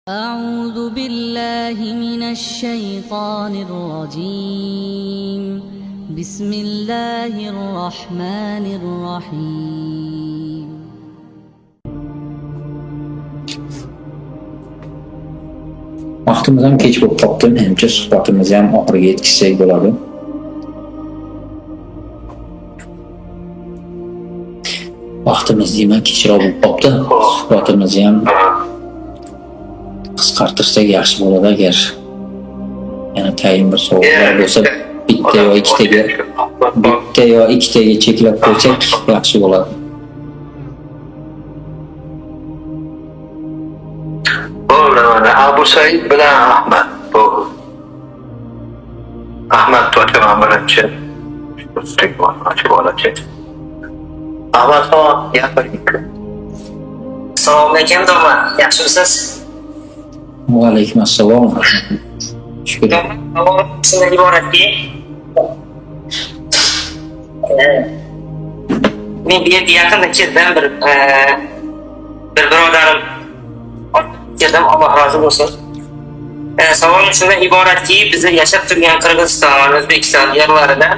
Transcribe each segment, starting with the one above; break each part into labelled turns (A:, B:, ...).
A: أعوذ بالله من الشيطان الرجيم بسم الله الرحمن الرحيم
B: Vaqtimiz ham kech bo'lib qoldi. Menimcha suhbatimizni ham oxiriga yetkazsak bo'ladi. Vaqtimiz deyman kechroq bo'lib qoldi. Suhbatimizni ham qisqartirsak yaxshi bo'ladi agar yana tayin bir savollar bo'lsa bitta yo ikkitaga cheklab qo'ysak yaxshi bo'ladi.
C: Abu Said bilan Ahmad bu Ahmad to'g'ri birinchi ochib olacak. Ahmad ham gapiring.
D: Assalomu alaykum domla, yaxshimisiz?
B: Va alaykum assalom. Shukr.
D: Shundan iboratki, men bu yerga yaqinda keldim, bir birodarim keldim, Alloh rozi bo'lsin. Savolim shundan iboratki, biz yashab turgan Qirg'iziston, O'zbekiston yerlarida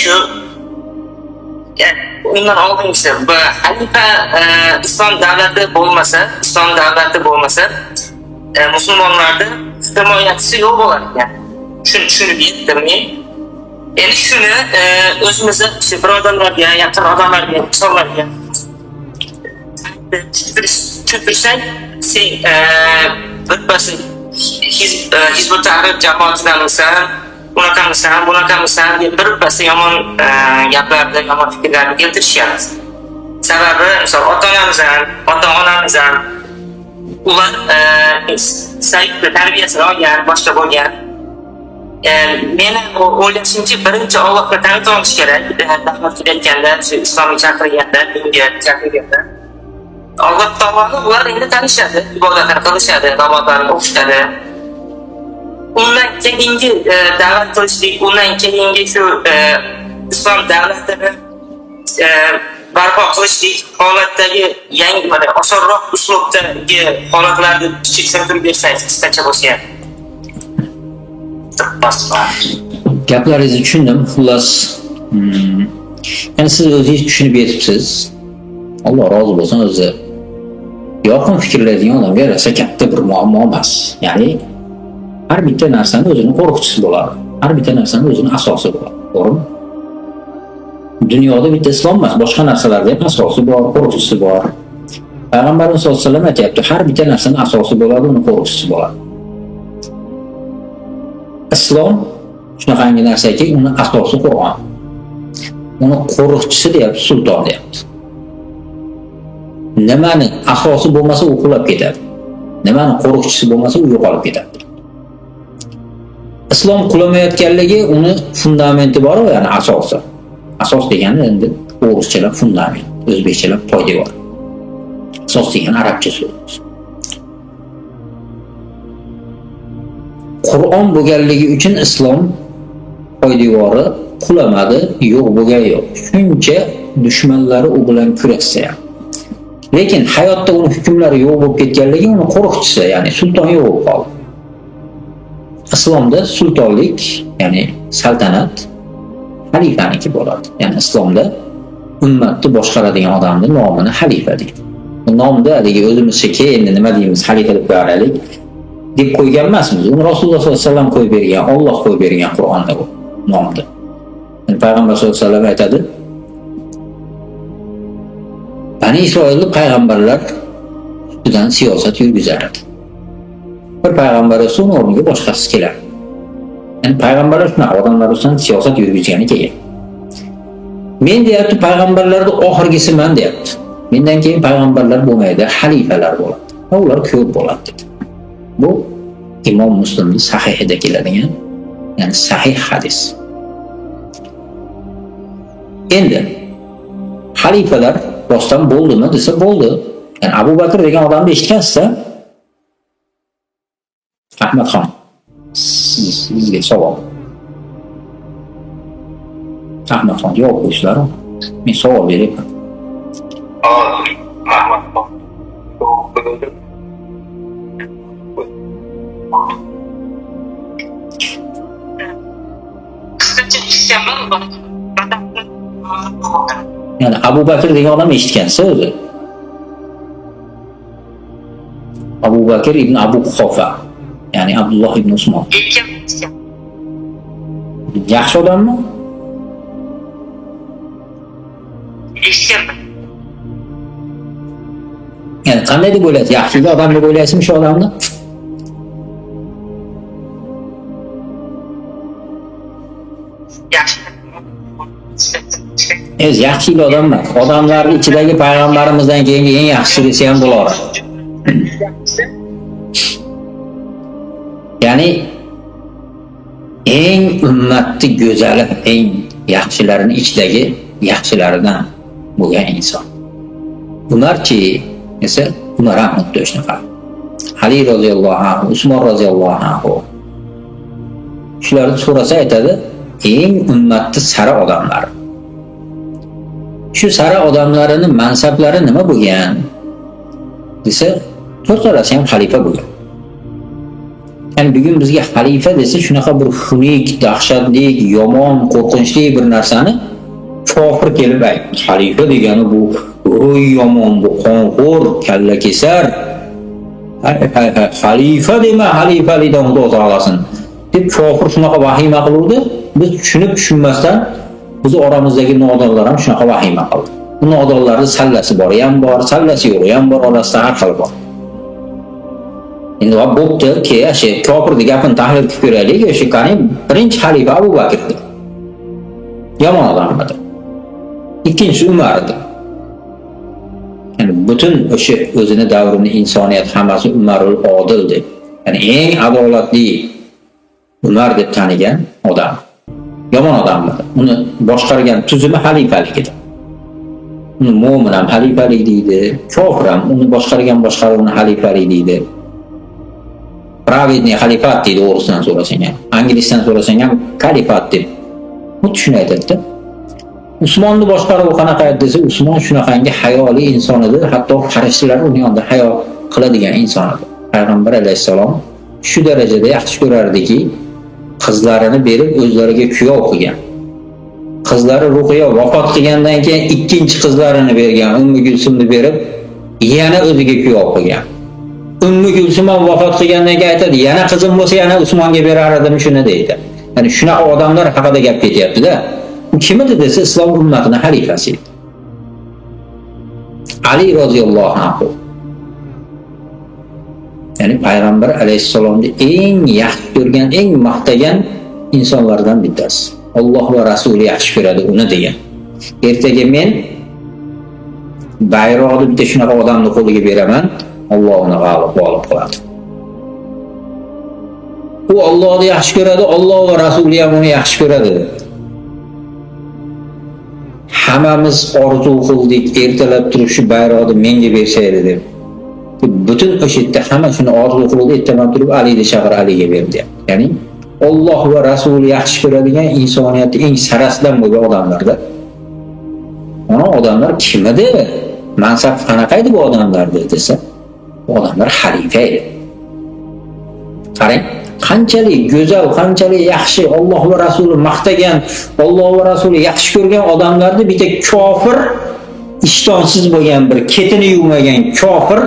D: shu undan oldingisi bu xalifa islom davlati bo'lmasa musulmonlarning himoyachisi yo'q bo'lar ekan. Shuni tushunib yetdim men. Endi shuni o'zimizni birodarlarga, yaqin odamlarga, misollarga tushuntirsak, sen birpasda Hizbut Tahrir jamoatidanmisan, bunaqamisan deb birpasda yomon gaplarni, yomon fikrlarni keltirishyapti. Sababi, misol ota-onamizdan ular saytda tarbiyasini olgan, boshqa bo'lgan. Meni o'ylashimcha, birinchi Allohga tanit olish kerak. Da'vat qilayotganda, islomga chaqirganda, Alloh taoloni ular endi tanishadi, ibodatlar qilishadi, namozlarni o'qishadi. Undan keyingi da'vat qilishlik, undan keyingi shu islom davlatini barpo qilishlik holatdagi yangi osonroq uslubdagi holatlarni tushuntirib bersangiz qisqacha bo'lsa ham.
B: Gaplaringizni tushundim. Xullas, yani siz o'zingiz tushunib yetibsiz. Alloh rozi bo'lsin, o'zi yorqin fikrlaydigan odamga yarasa katta bir muammo emas. Ya'ni har bitta narsani o'zining qo'riqchisi bo'ladi. Har bitta narsani o'zining asosi bo'ladi. To'g'rimi? Dunyoda bitta islom emas, boshqa narsalarda ham asosi bor, qo'riqchisi bor. Payg'ambarimiz sollallohu alayhi vasallam aytayapti, har bitta narsaning asosi bo'ladi, uning qo'riqchisi bo'ladi. Islom shunaqangi narsaki, uning asosi Qur'on. Uni qo'riqchisi deyapti, sulton deyapti. Nimani asosi bo'lmasa u qulab ketadi. Nimani qo'riqchisi bo'lmasa u yo'qolib ketadi. Islom qulamayotganligi uni fundamenti bor, ya'ni asosi. Asos degani endi o'rischalar fundament, o'zbekchalar poydevor. Asos degani arabcha so'z. Qur'on bo'lganligi uchun islom poydevori qulamadi, yo'q bo'lgan yo'q. Shuncha dushmanlari u bilan kurashsa ham. Lekin hayotda uni hukmlari yo'q bo'lib ketganligi uni qo'riqchisi, ya'ni sulton yo'q bo'lib qoldi. Islomda sultonlik, ya'ni saltanat xalifaniki bo'ladi. Ya'ni islomda ummatni boshqaradigan odamning nomini xalifa deydi. Bu nomda haligi o'zimizcha endi nima deymiz, xalifa deb qo'yaylik deb qo'ygan emasmiz. Uni Rasululloh sollallohu alayhi vasallam qo'yib bergan, Alloh qo'yib bergan Qur'onda bu nomda. Yani Payg'ambar sollallohu alayhi vasallam aytadi: Bani Isroilni payg'ambarlar ustidan siyosat yurgizar edi. Bir payg'ambar o'tsa uni o'rniga boshqasi kelar. Yani payg'ambarlar shunaqa odamlar ustidan siyosat yurgizgani kelgan. Men deyapti, payg'ambarlarning oxirgisiman deyapti. Mendan keyin payg'ambarlar bo'lmaydi, xalifalar bo'ladi. Va ular ko'p bo'ladi dedi. Bu Imom Muslimning sahihida keladigan, ya'ni sahih hadis. Endi xalifalar rostdan bo'ldimi desa bo'ldi. Yani Abu Bakr degan odamni eshitgansiz-a? Ahmadxon, sizga savol. Ahmadxon javob qo'yishlar. Men savol beryapman.
C: Ahmadxon.
B: Yani Abu Bakr degan odam eshitgansiz o'zi. Abu Bakr ibn Abu Quhofa, ya'ni Abdulloh ibn Usmon. Yaxshi odammi?
D: Eshitganman.
B: Yani qanday deb o'ylaysiz? Yaxshi odam deb o'ylaysizmi shu odamni?
D: Yaxshi.
B: Yaxshi odamlar. Odamlarning ichidagi payg'ambarimizdan keyingi eng yaxshisi desa ham bo'laveradi. Ya'ni eng ummatni go'zali, eng yaxshilarining ichidagi yaxshilaridan bo'lgan inson. Umarchi esa Umar ham xuddi shunaqa. Ali roziyallohu anhu, Usmon roziyallohu anhu. Shularni so'rasa aytadi, eng ummatni sara odamlar. Shu sara odamlarining mansablari nima bo'lgan? Desa, to'rtalasi ham xalifa bo'lgan. Yani bugun bizga xalifa desa shunaqa bir xunuk, dahshatli, yomon, qo'rqinchli bir narsani kofir kelib aytdi. Xalifa degani bu o'y yomon, bu qonxo'r, kalla kesar. Xalifa dema, xalifalidan Xudo taolasin deb kofir shunaqa vahima qiluvdi. Biz tushunib tushunmasdan biz oramizdagi nodonlar ham shunaqa vahima qildi. Bu nodonlarning sallasi bor ham bor, sallasi yo'q ham bor, orasida har xil bor. Endi bo'pti, o'sha kofirni gapini tahlil qilib ko'raylik. O'sha qani birinchi xalifa Abu Bakrdir. Yomon odam edi. Ikkinchisi Umar edi. Yani butun o'sha o'zini davrini insoniyat hammasi Umarul Odil deb, ya'ni eng adolatli Umar deb tanigan odam. Yomon odam edi. Uni boshqargan tuzumi xalifalik edi. Uni mo'min ham xalifalik deydi, kofir ham uni boshqargan boshqaruvni xalifalik deydi. Pravedniy xalifat deydi o'g'risidan so'rasang ham. Anglisidan so'rasang ham xalifat deb. Bu shuni aytadi. Usmonni boshqaruvi qanaqa edi desa, Usmon shunaqangi hayoli inson edi, hatto farishtalar uni yonida hayo qiladigan inson edi. Payg'ambar alayhisalom shu darajada yaxshi ko'rardiki, qizlarini berib o'zlariga kuyov qilgan. Qizlari Ruqiya vafot qilgandan keyin ikkinchi qizlarini bergan, Ummu Gulsumni berib, yana o'ziga kuyov qilgan. Ummu Gulsum vafot qilgandan keyin aytadi, yana qizim bo'lsa yana Usmonga berar edim shuni deydi. Ya'ni shunaqa odamlar haqida gap ketyapti-da. U kim edi desa, islom ummatining xalifasi edi. Ali roziyallohu anhu. Ya'ni payg'ambar alayhissalomni eng yaxshi ko'rgan, eng maqtagan insonlardan bittasi. Alloh va Rasuli yaxshi ko'radi uni degan. Ertaga men bayroqni bitta shunaqa odamning qo'liga beraman, Alloh uni g'olib qiladi. U Allohni yaxshi ko'radi, Alloh va Rasuli ham uni yaxshi ko'radi. Hammamiz orzu qildik, ertalab turib shu bayroqni menga berishaydi deb. Butun o'sha yerda hamma shuni orzu qildi, ertaman turib Alini chaqir, Aliga berdi. Ya'ni Alloh va Rasuli yaxshi ko'radigan insoniyatning eng sarasidan bo'lgan odamlarda. Mana odamlar kim edi? Mansab qanaqa edi bu odamlar desa, bu odamlar xalifa edi. Qarang, qanchalik go'zal, qanchalik yaxshi Alloh va Rasuli maqtagan, Alloh va Rasuli yaxshi ko'rgan odamlarni bitta kofir, ishtonsiz bo'lgan bir ketini yuvmagan kofir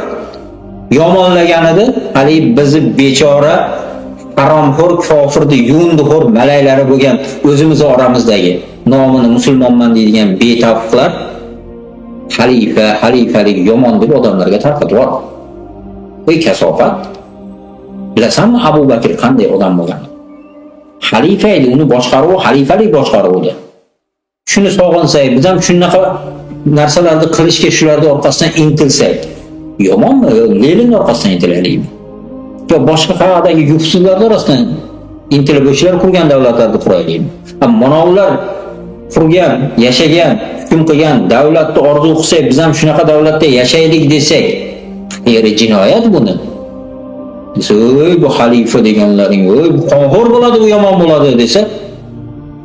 B: yomonlagan edi. Hali bizni bechora haromxo'r, kofirni yuvindixo'r malaylari bo'lgan o'zimiz oramizdagi nomini musulmonman deydigan betavfiqlar xalifalik yomon deb odamlarga tarqatib yubordi. Bu kasofat. Bilasanmi Abu Bakr qanday odam bo'lgan? Xalifa edi, uni boshqaruvi xalifalik boshqaruvdi. Shuni sog'insak, biz ham shunaqa narsalarni qilishga shularning orqasidan intilsak, yomonmi? Lenin orqasidan intilaylikmi? Yo boshqa qayerdagi yufsizlar orasidan intilib o'shalar qurgan davlatlarni quraylikmi? Mana ular qurgan, yashagan, hukm qilgan davlatni orzu qilsak, biz ham shunaqa davlatda yashaylik desak, yeri jinoyat buni. Oy bu xalifa deganlaring, oy bu qonxo'r bo'ladi, bu yomon bo'ladi desa,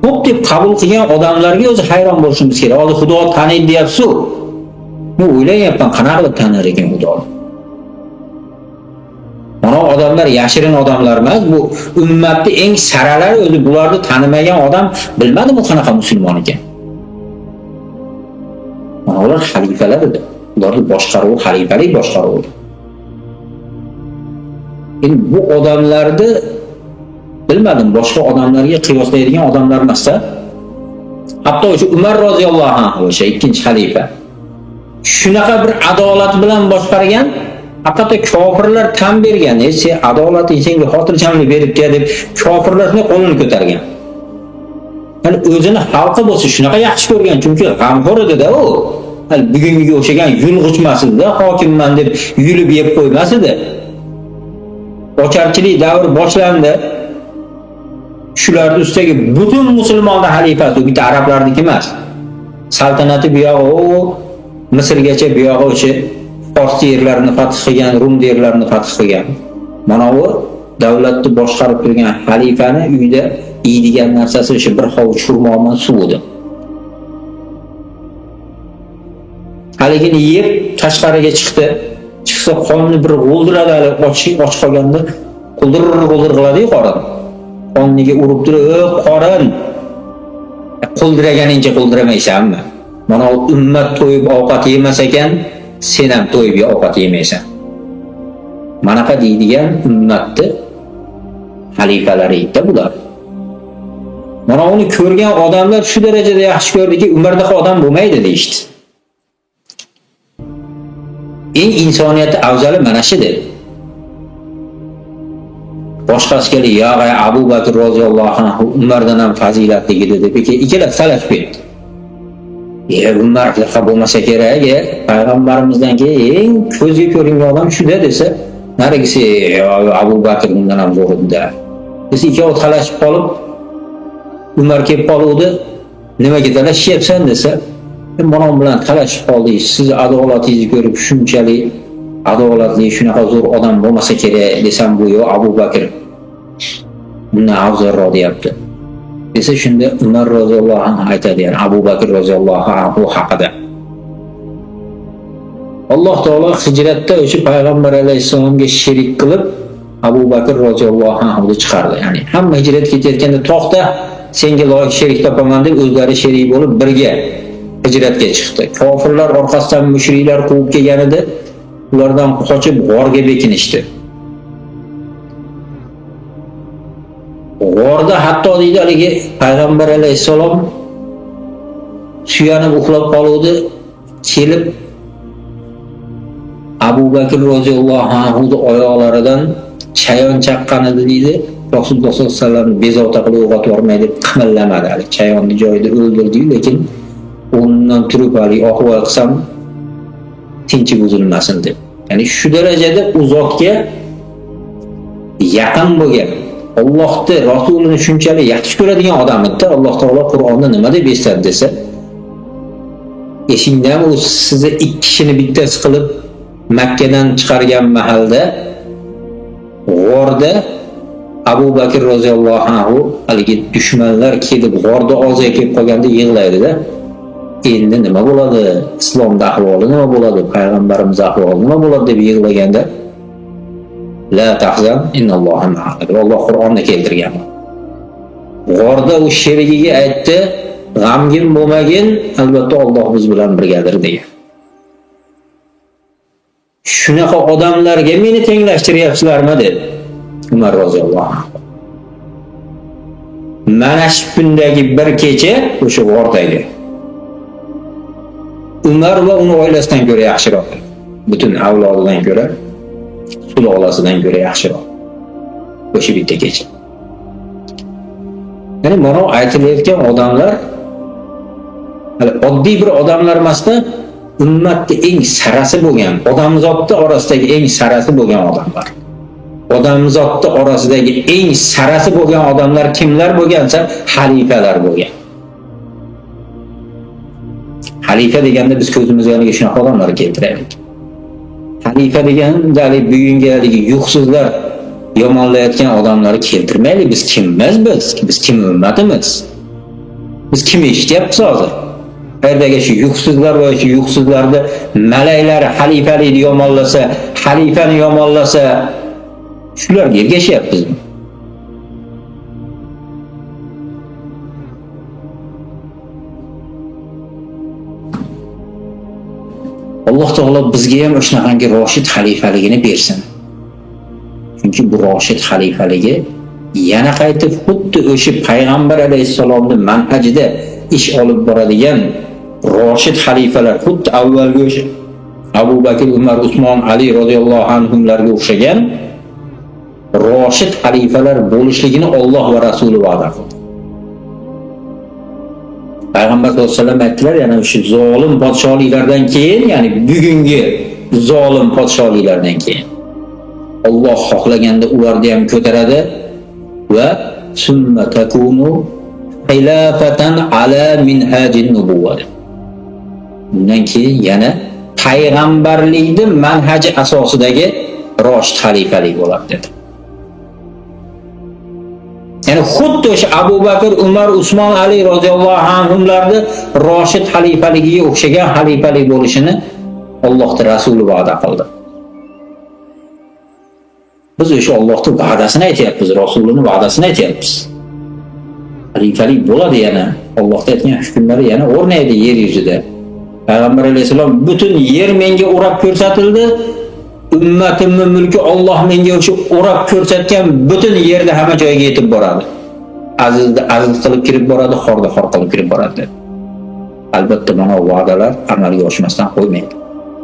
B: xo'p deb qabul qilgan odamlarga o'zi hayron bo'lishimiz kerak. Hozir Xudo taniydi deyapsiz. Men o'ylayapman, qanaqa qilib tanir ekan Xudoni? Mana odamlar yashirin odamlar emas, bu ummatning eng saralari o'zi bularni tanimagan odam bilmadimi qanaqa musulmon ekan? ular xalifalar edi. Ularni boshqaruvi xalifalik boshqaruvi. Endi bu odamlarni bilmadim, boshqa odamlarga qiyoslaydigan odamlar emas-da. Hatto o'sha Umar roziyallohu anhu o'sha ikkinchi xalifa shunaqa bir adolat bilan boshqargan, hatto kofirlar tan bergan, sen adolating senga xotirjamlik beribdi deb kofirlarning qo'lini ko'targan. Yani o'zini xalqi bo'lsa shunaqa yaxshi ko'rgan, chunki g'amxo'r edi-da u. Hali bugungiga o'xshagan yulg'ichmas edi-da, hokimman deb yulib yeb qo'ymas edi. Ocharchilik davr boshlandi. Shularning ustiga butun musulmonlar xalifasi, bitta arablarniki emas. Saltanati bu yog'i Misrgacha bu yog'i o'sha Fors yerlarini fath qilgan, Rum yerlarini fath qilgan. Mana u davlatni boshqarib turgan xalifani uyda yeydigan narsasi o'sha bir hovuch xurmo bilan suv edi. Haligini yeb tashqariga chiqdi. Chiqsa qonni bir g'o'ldiradi, och qolganda quldir qiladi-yu qorin. Qonniga urib turib, qorin. Quldiraganincha quldirmaysanmi? Mana ummat to'yib ovqat yemas ekan, sen ham to'yib ovqat yemaysan. Manaqa deydigan ummatni xalifalari edi bular. Mana uni ko'rgan odamlar shu darajada yaxshi ko'rdiki, Umardaqa odam bo'lmaydi deydi. Eng insoniyat afzali mana shudir. Boshqasi kelib, "Ya Abu Bakr roziyallohu anhu Umardan ham fazilatli edi" deb ikkala talashib ketdi. Umar qanaqa bo'lmasa kerak, payg'ambarimizdan keyin eng ko'zga ko'ringan odam shu-da desa, narigisi Abu Bakr undan ham zo'r edi. Biz ikkovi talashib qolib, Umar kelib qoluvdi, nimaga talashyapsan desa, "Mana bilan talashib qoldik. Siz adolatingizni ko'rib shunchalik adolatli, shunaqa zo'r odam bo'lmasa kerak" desam, bu yo Abu Bakr bundan afzalroq deyapti. Desa shunda Umar roziyallohu anhu aytadi, ya'ni Abu Bakr roziyallohu anhu haqida. Alloh taolo hijratda o'sha payg'ambar alayhisolamga sherik qilib Abu Bakr roziyallohu anhu ni chiqardi. Ya'ni hamma hijrat ketayotganda to'xta, senga loyiq sherik topaman deb o'zlari sherik bo'lib birga hijratga chiqdi. Kofirlar orqasidan mushriklar quvib kelganida ulardan qochib g'orga bekinishdi. G'orda hatto deydi haligi payg'ambar alayhisalom suyanib uxlab qoluvdi, kelib Abu Bakr roziyallohu anhuning oyoqlaridan chayon chaqqan edi deydi. Rasululloh sollallohu alayhi vasallam bezovta qilib uyg'otib yormay deb qimillamadi. Hali chayonni joyida o'ldirdi, lekin o'rnidan turib hali ahvol qilsam tinchi buzilmasin deb. Ya'ni shu darajada u zotga yaqin bo'lgan, Allohni rasulini shunchalik yaxshi ko'radigan odam edi. Alloh taolo Qur'onda nima deb eslatdi desa, "Eshingdan u sizni ikki kishini bittasi qilib Makkadan chiqargan mahalda g'orda Abu Bakr roziyallohu anhu haligi dushmanlar kelib g'orda oziga kelib qolganda yig'laydi-da. Endi nima bo'ladi? Islomda ahvoli nima bo'ladi? Payg'ambarimiz ahvoli nima bo'ladi deb yig'laganda la tahzan innalloha ma'ana. Alloh Qur'onda keltirgan. G'orda u sherigiga aytdi, "G'amgin bo'lmagin, albatta Alloh biz bilan birgadir" degan. Shunaqa odamlarga meni tenglashtiryapsizlarmi dedi Umar roziyallohu anhu. Mana shu kundagi bir kecha o'sha g'ordagi Umar va uning oilasidan ko'ra yaxshiroq. Butun avlodidan ko'ra, sulolasidan ko'ra yaxshiroq. O'sha bitta kecha. Ya'ni mana aytilayotgan odamlar hali oddiy bir odamlar emasda, ummatning eng sarasi bo'lgan, odamzodning orasidagi eng sarasi bo'lgan odamlar. Odamzodning orasidagi eng sarasi bo'lgan odamlar kimlar bo'lgansa, xalifalar bo'lgan. Xalifa deganda biz ko'zimizga yoniga shunaqa odamlar keltiraylik. Xalifa deganda bugungi yuqsizlar yomonlayotgan odamlarni keltirmaylik. Biz kimmiz biz? Biz kim ummatimiz? Biz kim eshityapmiz hozir? Qayerdagi shu yuqsizlar va shu yuqsizlarni malaylari xalifalikni yomonlasa, xalifani yomonlasa, shularga ergashyapmizmi? Alloh taolo bizga ham shunaqangi roshid xalifaligini bersin. Chunki bu roshid xalifaligi yana qaytib xuddi o'sha payg'ambar alayhissalomning manhajida ish olib boradigan roshid xalifalar, xuddi avvalgi o'sha Abu Bakr, Umar, Usmon, Ali radhiyallohu anhumlarga o'xshagan roshid xalifalar bo'lishligini Alloh va Rasuli va'da qildi. Payg'ambar sollallohu alayhi vasallam aytdilar, yana o'sha zolim podshohliklardan keyin, ya'ni bugungi zolim podshohliklardan keyin Alloh xohlaganda ularni ham ko'taradi va summa takunu xilafatan ala minhajin nubuwwah. Bundan keyin yana payg'ambarlikning manhaji asosidagi roshid xalifalik bo'ladi dedi. Ya'ni xuddi o'sha Abu Bakr, Umar, Usmon, Ali roziyallohu anhumlarning roshid xalifaligiga o'xshagan xalifalik bo'lishini Allohning Rasuli va'da qildi. Biz o'sha Allohning va'dasini aytyapmiz, Rasulining va'dasini aytyapmiz. Xalifalik bo'ladi yana. Allohning aytgan hukmlari yana o'rnaydi yer yuzida. Payg'ambar alayhisalom butun yer menga o'rab ko'rsatildi. Ummatimning mulki Alloh menga o'sha o'rab ko'rsatgan butun yerda hamma joyga yetib boradi. Aziz qilib kirib boradi, xorda xor qilib kirib boradi. Albatta mana va'dalar amalga oshmasdan qo'ymaydi.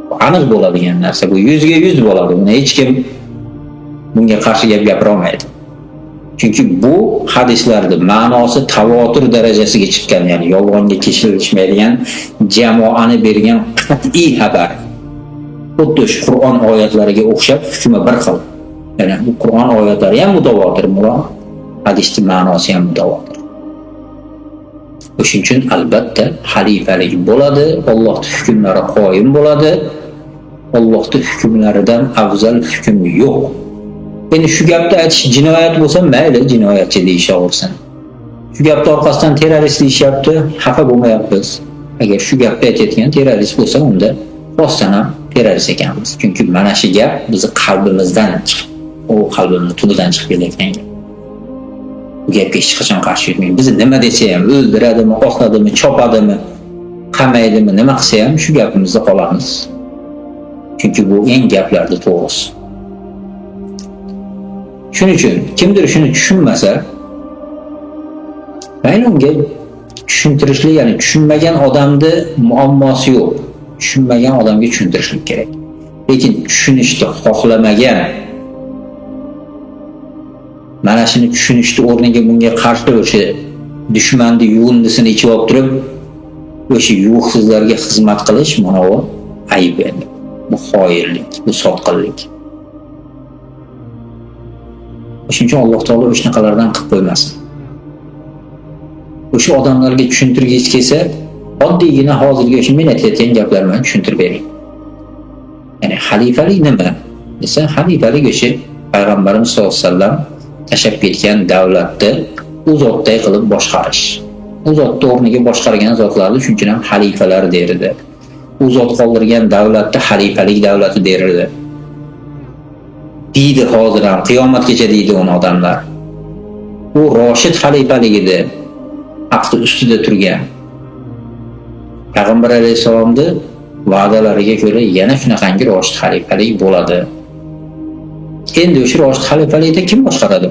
B: Bu aniq bo'ladigan narsa, bu 100% bo'ladi. Buni hech kim bunga qarshi gap gapira olmaydi. Chunki bu hadislarning ma'nosi tavotur darajasiga chiqqan, ya'ni yolg'onga kechilishmaydigan jamoani bergan qat'iy xabar. Xuddi shu Qur'on oyatlariga o'xshab hukmi bir xil. Ya'ni bu Qur'on oyatlari ham mutawatir, hadisning ma'nosi ham mutawatir. O'shuning uchun albatta xalifalik bo'ladi, Allohning hukmlari qoyim bo'ladi. Allohning hukmlaridan afzal hukm yo'q. Endi shu gapni aytish jinoyat bo'lsa, mayli, jinoyatchi deyishaversin. Shu gapni orqasidan terrorist deyishyapti, xafa bo'lmayapmiz. Agar shu gapni aytayotgan terrorist bo'lsa, unda rostdan ham terrorist ekanmiz. Chunki mana shu gap bizni qalbimizdan chiqib, u qalbimizning tubidan chiqib kelayotgan gap. Bu gapga hech qachon qarshi yurmaymiz. Bizni nima desa ham, o'ldiradimi, oqladimi, chopadimi, qamaydimi, nima qilsa ham shu gapimizda qolamiz. Chunki bu eng gaplarda to'g'risi. Shuning uchun kimdir shuni tushunmasa, mayli unga tushuntirishlik, ya'ni tushunmagan odamning muammosi yo'q. Tushunmagan odamga tushuntirishlik kerak. Lekin tushunishni xohlamagan, mana shuni tushunishni o'rniga bunga qarshi o'sha dushmanni yuvindisini ichib olib turib, o'sha yuvuqsizlarga xizmat qilish, mana bu ayb endi. Bu xoinlik, bu sotqinlik. Shuning uchun Alloh taolo o'shanaqalardan qilib qo'ymasin. O'sha odamlarga tushuntirgich kelsa, oddiygina hozirgi o'sha men aytayotgan gaplarni tushuntirib bering. Ya'ni xalifalik nima? Desa, xalifalik o'sha payg'ambarimiz sollallohu alayhi vasallam tashab ketgan davlatni u zotday qilib boshqarish. U zotning o'rniga boshqargan zotlarni shuning uchun ham xalifalar derdi. U zot qoldirgan davlatni xalifalik davlati derdi. Deydi hozir ham qiyomatgacha deydi uni odamlar. U roshid xalifaligida aqli ustida turgan. Payg'ambar alayhisalomning va'dalariga ko'ra yana shunaqangi roshid xalifalik bo'ladi. Endi o'sha roshid xalifalikda kim boshqaradi?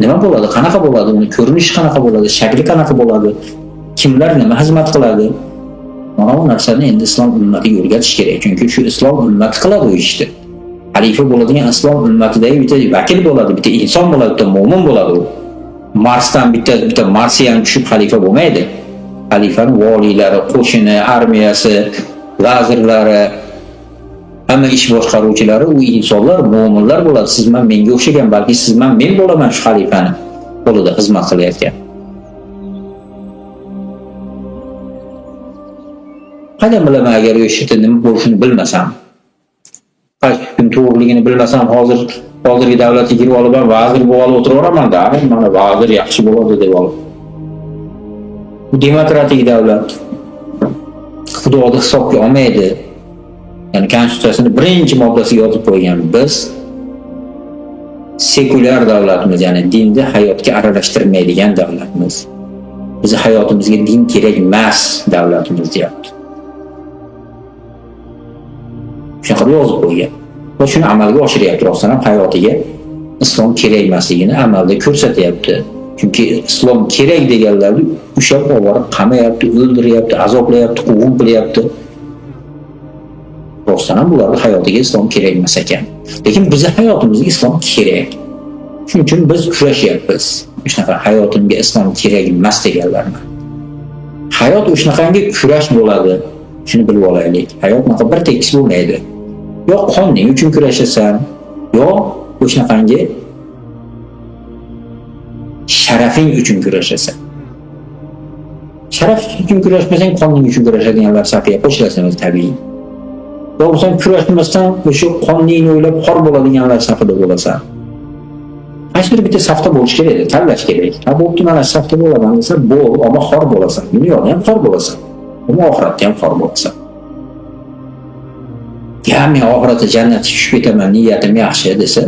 B: Nima bo'ladi? Qanaqa bo'ladi? Uni ko'rinishi qanaqa bo'ladi? Shakli qanaqa bo'ladi? Kimlar nima xizmat qiladi? Mana bu narsani endi islom ummatiga o'rgatish kerak. Chunki shu islom ummati qiladi u ishni. Xalifa bo'ladigan islom ummatidagi bitta vakil bo'ladi, bitta inson bo'ladi, bitta mo'min bo'ladi u. Marsdan bitta marsiyan tushib xalifa bo'lmaydi. Xalifaning valiylari, qo'shini, armiyasi, vazirlari, hamma ish boshqaruvchilari u insonlar, mo'minlar bo'ladi. Siz men menga o'xshagan, balki siz men bo'laman shu xalifani qo'lida xizmat qilayotgan. Qanday bilaman agar o'sha yerda nima bo'lishini bilmasam? Qaysi hukm to'g'riligini bilmasam, hozirgi davlatga kirib olib, vazir bo'lib olib o'tiraveraman-da. Mana vazir yaxshi bo'ladi deb olib. Bu demokratik davlat. Xudoni hisobga olmaydi. Ya'ni konstitutsiyasining birinchi moddasiga yozib qo'ygan biz sekulyar davlatmiz, ya'ni dinni hayotga aralashtirmaydigan davlatmiz. Bizning hayotimizga din kerak emas davlatimiz deyapti. shunaqa yozib qo'ygan. Va shuni amalga oshiryapti, rostdan ham hayotiga islom kerak emasligini amalda ko'rsatyapti. Chunki islom kerak deganlarni ushlab olib qamayapti, o'ldiryapti, azoblayapti, quvg'in qilyapti. Rostdan ham bularning hayotiga islom kerak emas ekan. Lekin bizning hayotimizga islom kerak. Shuning uchun biz kurashyapmiz. Shunaqa hayotimga islom kerak emas deganlarni. Hayot o'shanaqangi kurash bo'ladi. Shuni bilib olaylik. Hayot naqa bir tekis bo'lmaydi. Yo qonning uchun kurashasan, yo o'shanaqangi sharafing uchun kurashasan. Sharaf uchun kurashmasang, qonning uchun kurashadiganlar safiga qo'shilasan tabiiy. Yo sen kurashmasdan o'sha qonningni o'ylab xor bo'ladiganlar safida bo'lasan. Qaysidir bitta safda bo'lish kerak, tanlash kerak. Ha bo'pti, mana shu safda bo'laman desa, bo'l, ammo xor bo'lasan. Dunyoda ham xor bo'lasan. Ammo oxiratda ham xor bo'lasan. Ya men oxiratda jannatga tushib ketaman, niyatim yaxshi desa,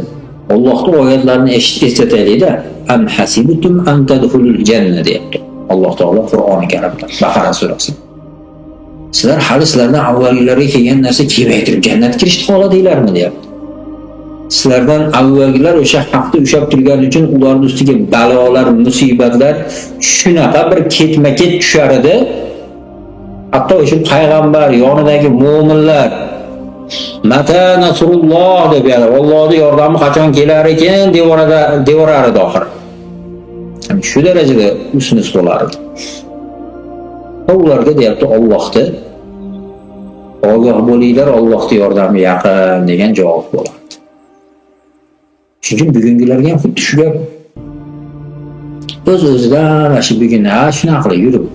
B: Allohning oyatlarini eslataylik-da. Am hasibutum an tadkhulul janna deyapti. Alloh taolo Qur'oni Karimda, Baqara surasi. Sizlar hali sizlardan avvalgilarga kelgan narsa kelmay turib jannatga kirishni xohladinglarmi deyapti. Sizlardan avvalgilar o'sha haqda ushlab turgani uchun ularning ustiga balolar, musibatlar shunaqa bir ketma-ket tushar edi. Hatto o'sha payg'ambar yonidagi mu'minlar mata nasrulloh deb ya'ni Allohning yordami qachon kelar ekan devorar edi oxir. Shu darajada ustunus bo'lardi. Ularga deyapti Allohda ogoh bo'linglar, Allohning yordami yaqin degan javob bo'ladi. Chunki bugungilarga ham xuddi shu gap. O'z-o'zidan shu bugun shunaqa qilib yurib,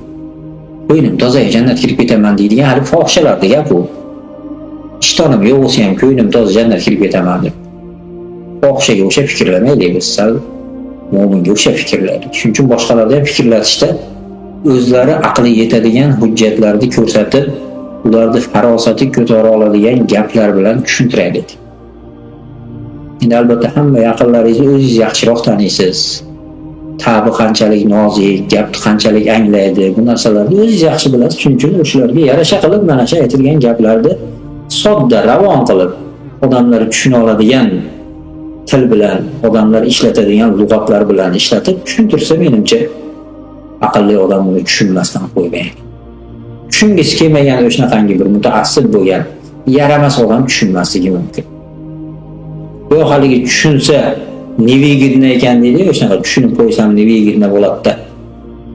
B: ko'nglim toza jannatga kirib ketaman deydigan hali fohishalarning gapi bu. Ishtonim yo'q bo'lsa ham ko'nglim toza jannatga kirib ketaman deb. Fohishaga o'sha fikrlamaylik biz, sal mo'minga o'sha fikrlaylik. Shuning uchun boshqalarga ham fikrlatishda o'zlari aqli yetadigan hujjatlarni ko'rsatib, ularni farosati ko'tara oladigan gaplar bilan tushuntiraylik. Endi albatta hamma yaqinlaringizni o'zingiz yaxshiroq taniysiz. Tabi qanchalik nozik, gapni qanchalik anglaydi, bu narsalarni o'zingiz yaxshi bilasiz. Shuning uchun o'shalarga yarasha qilib mana shu aytilgan gaplarni sodda, ravon qilib, odamlar tushuna oladigan til bilan, odamlar ishlatadigan lug'atlar bilan ishlatib tushuntirsa, menimcha aqlli odam buni tushunmasdan qo'ymaydi. Tushungisi kelmagan o'shanaqangi bir mutaassib bo'lgan, yaramas odam tushunmasligi mumkin. Bu haligi tushunsa nevigidna ekan deydi, o'shanaqa tushunib qo'ysam nevigidna bo'ladi-da.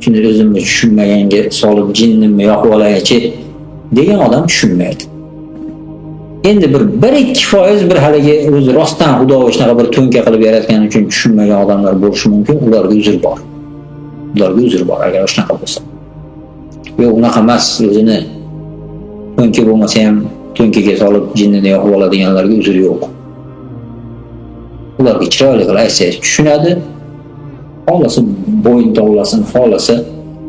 B: Shuni o'zimni tushunmaganga solib jinnimni yoqib olayichi degan odam tushunmaydi. Endi bir 1-2% bir haligi o'zi rostdan Xudo o'shanaqa bir to'nka qilib yaratgani uchun tushunmagan odamlar bo'lishi mumkin, ularga uzr bor. Ularga uzr bor agar shunaqa bo'lsa. Yo'q, unaqa emas, o'zini to'nka bo'lmasa ham to'nkaga solib jinnini yoqib oladiganlarga uzr yo'q. Ularga chiroyli qilib aytsangiz tushunadi. Xohlasa bo'yin tovlasin, xohlasa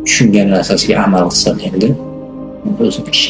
B: tushungan narsasiga amal qilsin endi. O'zini ishi.